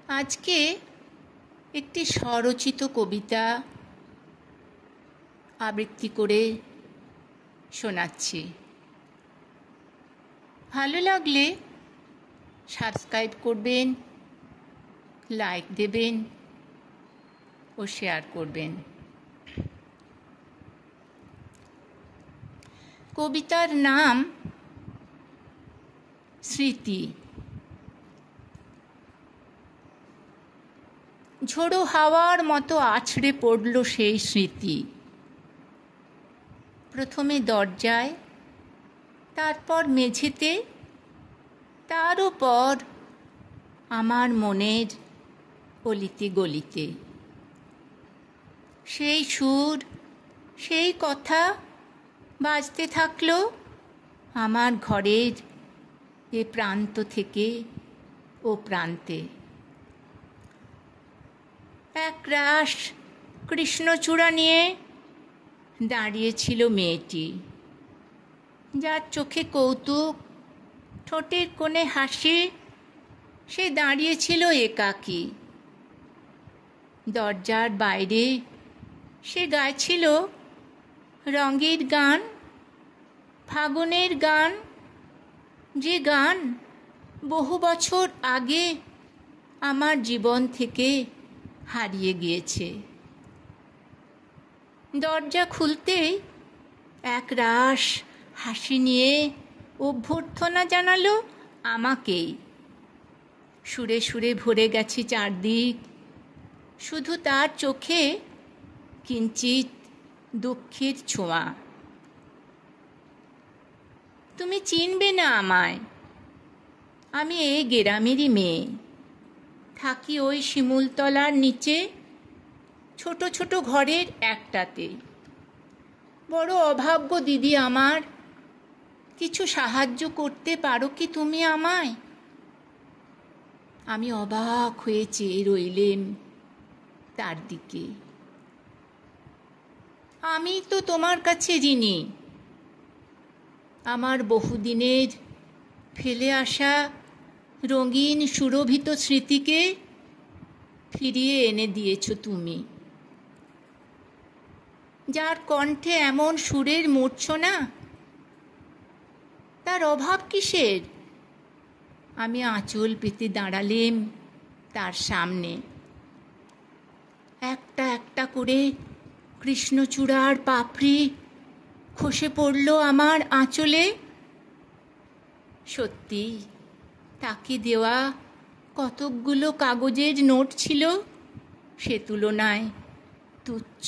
আজকে একটি স্বরচিত কবিতা আবৃত্তি করে শোনাচ্ছি। ভালো লাগলে সাবস্ক্রাইব করবেন, লাইক দেবেন ও শেয়ার করবেন। কবিতার নাম স্মৃতি। ঝোড়ো হাওয়ার মতো আছড়ে পড়ল সেই স্মৃতি। প্রথমে দরজায়, তারপর মেঝেতে, তারও পর আমার মনের অলিতে গলিতে। সেই সুর, সেই কথা বাজতে থাকলো আমার ঘরের এ প্রান্ত থেকে ও প্রান্তে। একরাশ কৃষ্ণচূড়া নিয়ে দাঁড়িয়েছিল মেয়েটি, যার চোখে কৌতুক, ঠোঁটের কোণে হাসি। সে দাঁড়িয়েছিল একাকী। দরজার বাইরে সে গাইছিল রঙের গান, ফাগুনের গান, যে গান বহু বছর আগে আমার জীবন থেকে হারিয়ে গিয়েছে। দরজা খুলতেই একরাশ হাসি নিয়ে অভ্যর্থনা জানালো আমাকেই। সুরে সুরে ভরে গেছে চারদিক, শুধু তার চোখে কিঞ্চিত দুঃখের ছোঁয়া। তুমি চিনবে না আমায়, আমি এই গ্রামেরই মেয়ে। থাকি ওই শিমুলতলার নিচে ছোট ছোট ঘরের একটাতে। বড় অভাগ্য দিদি আমার, কিছু সাহায্য করতে পারো কি তুমি আমায়? আমি অবাক হয়ে চেয়ে রইলেম তার দিকে। আমি তো তোমার কাছে ঋণী। আমার বহুদিনের ফেলে আসা রঙিন সুরভিত স্মৃতিকে ফিরিয়ে এনে দিয়েছ তুমি। যার কণ্ঠে এমন সুরের মূর্ছনা, তার অভাব কিসের? আমি আঁচল পেতে দাঁড়ালেম তার সামনে। একটা একটা করে কৃষ্ণচূড়ার পাপড়ি খসে পড়ল আমার আঁচলে। সত্যি তাকে দেওয়া কতকগুলো কাগজের নোট ছিল সে তুলনায় তুচ্ছ।